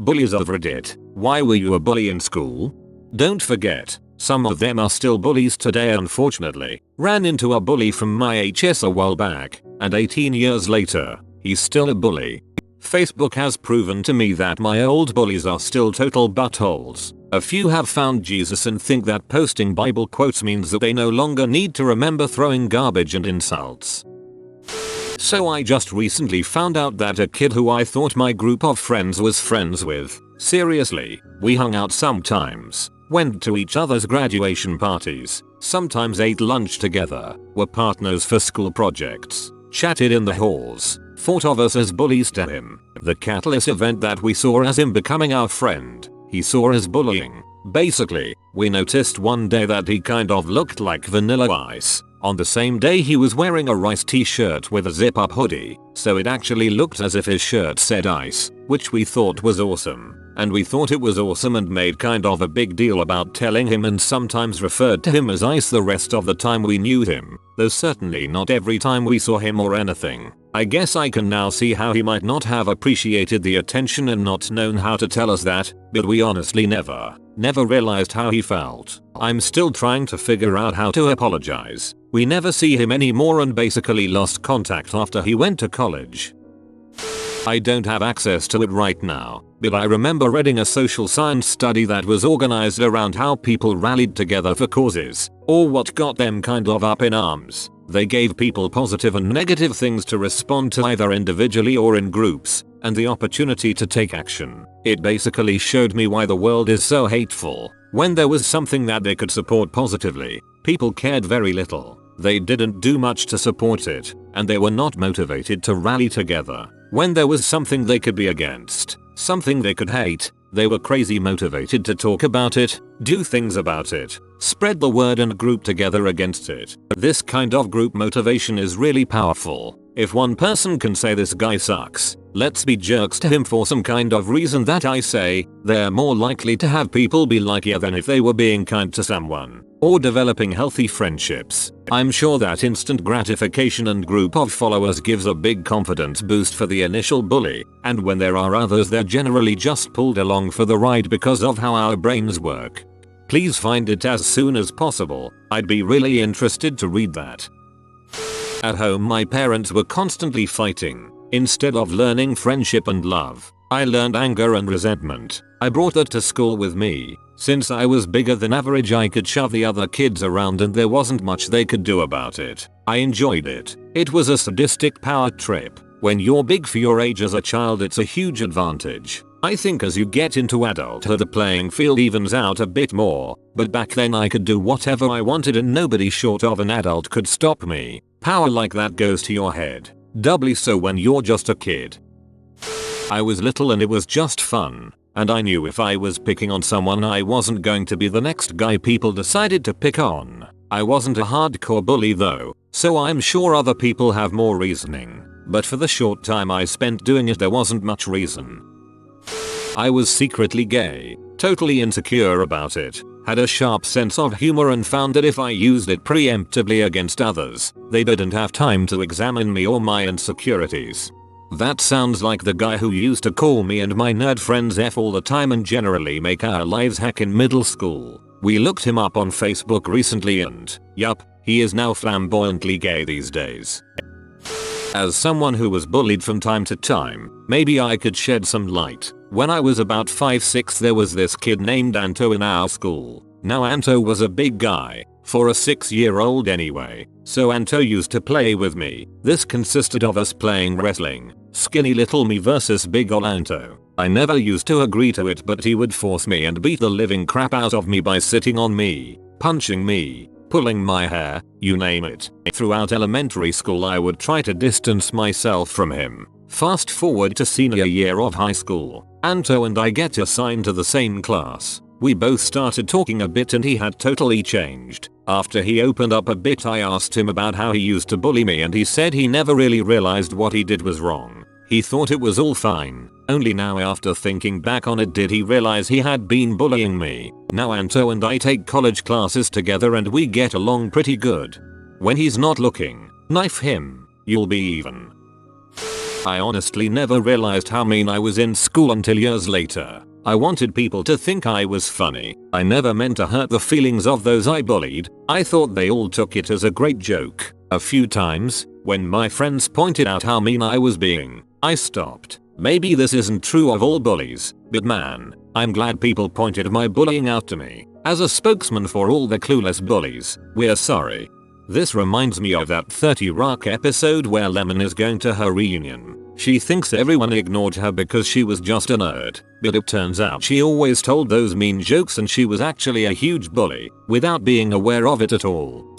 Bullies of Reddit. Why were you a bully in school? Don't forget, some of them are still bullies today unfortunately. Ran into a bully from my HS a while back, and 18 years later, he's still a bully. Facebook has proven to me that my old bullies are still total buttholes. A few have found Jesus and think that posting Bible quotes means that they no longer need to remember throwing garbage and insults. So I just recently found out that a kid who I thought my group of friends was friends with, seriously, we hung out sometimes, went to each other's graduation parties, sometimes ate lunch together, were partners for school projects, chatted in the halls, thought of us as bullies to him. The catalyst event that we saw as him becoming our friend, he saw as bullying. Basically, we noticed one day that he kind of looked like Vanilla Ice. On the same day he was wearing a Rice t-shirt with a zip-up hoodie, so it actually looked as if his shirt said Ice, which we thought was awesome. And we thought it was awesome and made kind of a big deal about telling him, and sometimes referred to him as Ice the rest of the time we knew him, though certainly not every time we saw him or anything. I guess I can now see how he might not have appreciated the attention and not known how to tell us that, but we honestly never realized how he felt. I'm still trying to figure out how to apologize. We never see him anymore and basically lost contact after he went to college. I don't have access to it right now, but I remember reading a social science study that was organized around how people rallied together for causes, or what got them kind of up in arms. They gave people positive and negative things to respond to either individually or in groups, and the opportunity to take action. It basically showed me why the world is so hateful. When there was something that they could support positively, people cared very little. They didn't do much to support it, and they were not motivated to rally together. When there was something they could be against, something they could hate, they were crazy motivated to talk about it, do things about it, spread the word and group together against it. This kind of group motivation is really powerful. If one person can say this guy sucks, let's be jerks to him for some kind of reason that I say, they're more likely to have people be like you than if they were being kind to someone, or developing healthy friendships. I'm sure that instant gratification and group of followers gives a big confidence boost for the initial bully, and when there are others they're generally just pulled along for the ride because of how our brains work. Please find it as soon as possible, I'd be really interested to read that. At home my parents were constantly fighting. Instead of learning friendship and love, I learned anger and resentment. I brought that to school with me. Since I was bigger than average I could shove the other kids around and there wasn't much they could do about it. I enjoyed it. It was a sadistic power trip. When you're big for your age as a child it's a huge advantage. I think as you get into adulthood the playing field evens out a bit more, but back then I could do whatever I wanted and nobody short of an adult could stop me. Power like that goes to your head. Doubly so when you're just a kid. I was little and it was just fun, and I knew if I was picking on someone I wasn't going to be the next guy people decided to pick on. I wasn't a hardcore bully though, so I'm sure other people have more reasoning, but for the short time I spent doing it there wasn't much reason. I was secretly gay, totally insecure about it, had a sharp sense of humor and found that if I used it preemptively against others, they didn't have time to examine me or my insecurities. That sounds like the guy who used to call me and my nerd friends F all the time and generally make our lives heck in middle school. We looked him up on Facebook recently and, yup, he is now flamboyantly gay these days. As someone who was bullied from time to time, maybe I could shed some light. When I was about 5-6 there was this kid named Anto in our school. Now Anto was a big guy, for a 6-year-old anyway, so Anto used to play with me. This consisted of us playing wrestling, skinny little me versus big ol' Anto. I never used to agree to it but he would force me and beat the living crap out of me by sitting on me, punching me, pulling my hair, you name it. Throughout elementary school I would try to distance myself from him. Fast forward to senior year of high school, Anto and I get assigned to the same class. We both started talking a bit and he had totally changed. After he opened up a bit I asked him about how he used to bully me and he said he never really realized what he did was wrong. He thought it was all fine. Only now after thinking back on it did he realize he had been bullying me. Now Anto and I take college classes together and we get along pretty good. When he's not looking, knife him, you'll be even. I honestly never realized how mean I was in school until years later. I wanted people to think I was funny. I never meant to hurt the feelings of those I bullied. I thought they all took it as a great joke. A few times, when my friends pointed out how mean I was being, I stopped. Maybe this isn't true of all bullies, but man, I'm glad people pointed my bullying out to me. As a spokesman for all the clueless bullies, we're sorry. This reminds me of that 30 Rock episode where Lemon is going to her reunion. She thinks everyone ignored her because she was just a nerd, but it turns out she always told those mean jokes and she was actually a huge bully, without being aware of it at all.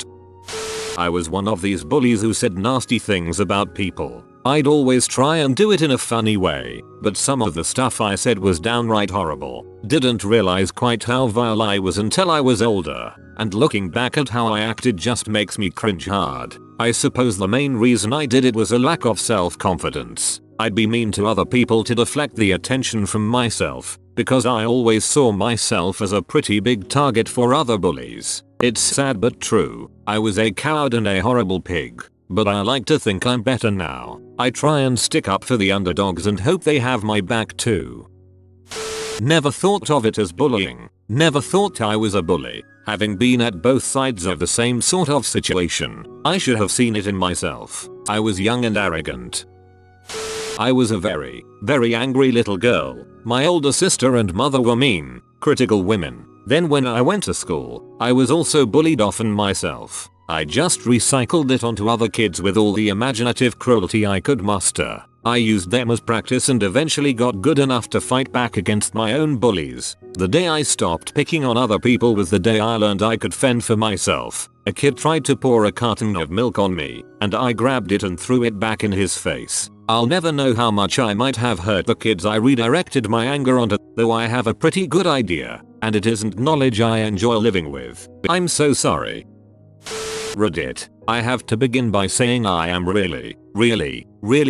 I was one of these bullies who said nasty things about people. I'd always try and do it in a funny way, but some of the stuff I said was downright horrible. Didn't realize quite how vile I was until I was older, and looking back at how I acted just makes me cringe hard. I suppose the main reason I did it was a lack of self-confidence. I'd be mean to other people to deflect the attention from myself, because I always saw myself as a pretty big target for other bullies. It's sad but true. I was a coward and a horrible pig. But I like to think I'm better now. I try and stick up for the underdogs and hope they have my back too. Never thought of it as bullying. Never thought I was a bully. Having been at both sides of the same sort of situation, I should have seen it in myself. I was young and arrogant. I was a very, very angry little girl. My older sister and mother were mean, critical women. Then when I went to school, I was also bullied often myself. I just recycled it onto other kids with all the imaginative cruelty I could muster. I used them as practice and eventually got good enough to fight back against my own bullies. The day I stopped picking on other people was the day I learned I could fend for myself. A kid tried to pour a carton of milk on me, and I grabbed it and threw it back in his face. I'll never know how much I might have hurt the kids I redirected my anger onto, though I have a pretty good idea, and it isn't knowledge I enjoy living with. I'm so sorry. Reddit. I have to begin by saying I am really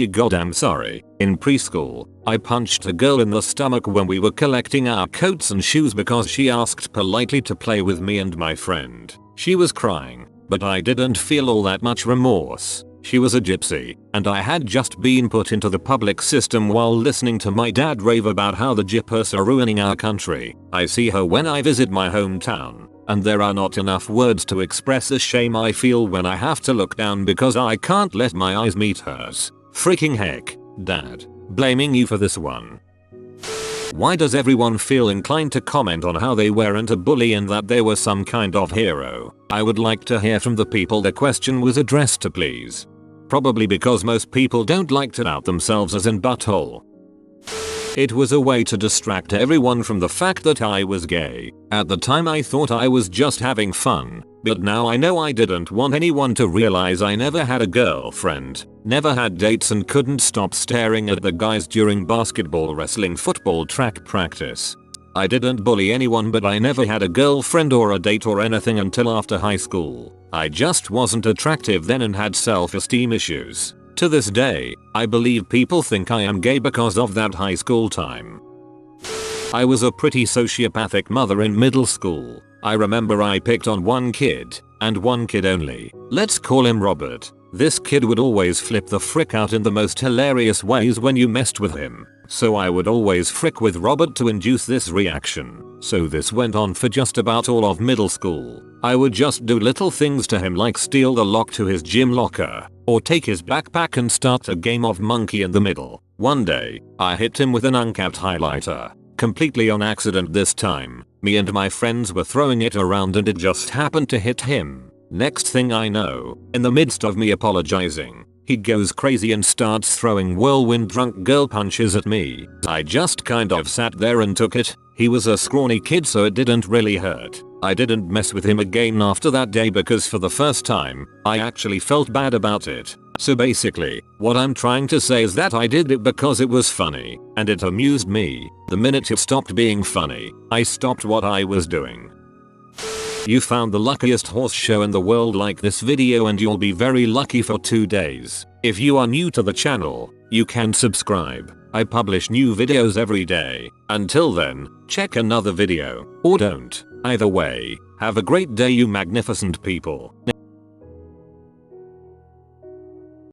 goddamn sorry. In preschool, I punched a girl in the stomach when we were collecting our coats and shoes because she asked politely to play with me and my friend. She was crying, but I didn't feel all that much remorse. She was a gypsy, and I had just been put into the public system while listening to my dad rave about how the gyppers are ruining our country. I see her when I visit my hometown, and there are not enough words to express the shame I feel when I have to look down because I can't let my eyes meet hers. Freaking heck, Dad. Blaming you for this one. Why does everyone feel inclined to comment on how they weren't a bully and that they were some kind of hero? I would like to hear from the people the question was addressed to, please. Probably because most people don't like to out themselves as in butthole. It was a way to distract everyone from the fact that I was gay. At the time I thought I was just having fun, but now I know I didn't want anyone to realize I never had a girlfriend, never had dates and couldn't stop staring at the guys during basketball, wrestling, football, track practice. I didn't bully anyone, but I never had a girlfriend or a date or anything until after high school. I just wasn't attractive then and had self-esteem issues. To this day, I believe people think I am gay because of that high school time. I was a pretty sociopathic mother in middle school. I remember I picked on one kid, and one kid only. Let's call him Robert. This kid would always flip the frick out in the most hilarious ways when you messed with him. So I would always frick with Robert to induce this reaction. So this went on for just about all of middle school. I would just do little things to him like steal the lock to his gym locker, or take his backpack and start a game of monkey in the middle. One day, I hit him with an uncapped highlighter. Completely on accident this time. Me and my friends were throwing it around and it just happened to hit him. Next thing I know, in the midst of me apologizing, he goes crazy and starts throwing whirlwind drunk girl punches at me. I just kind of sat there and took it. He was a scrawny kid so it didn't really hurt. I didn't mess with him again after that day because for the first time, I actually felt bad about it. So basically, what I'm trying to say is that I did it because it was funny, and it amused me. The minute it stopped being funny, I stopped what I was doing. You found the luckiest horse show in the world. Like this video and you'll be very lucky for 2 days. If you are new to the channel, you can subscribe. I publish new videos every day. Until then, check another video, or don't. Either way, have a great day you magnificent people.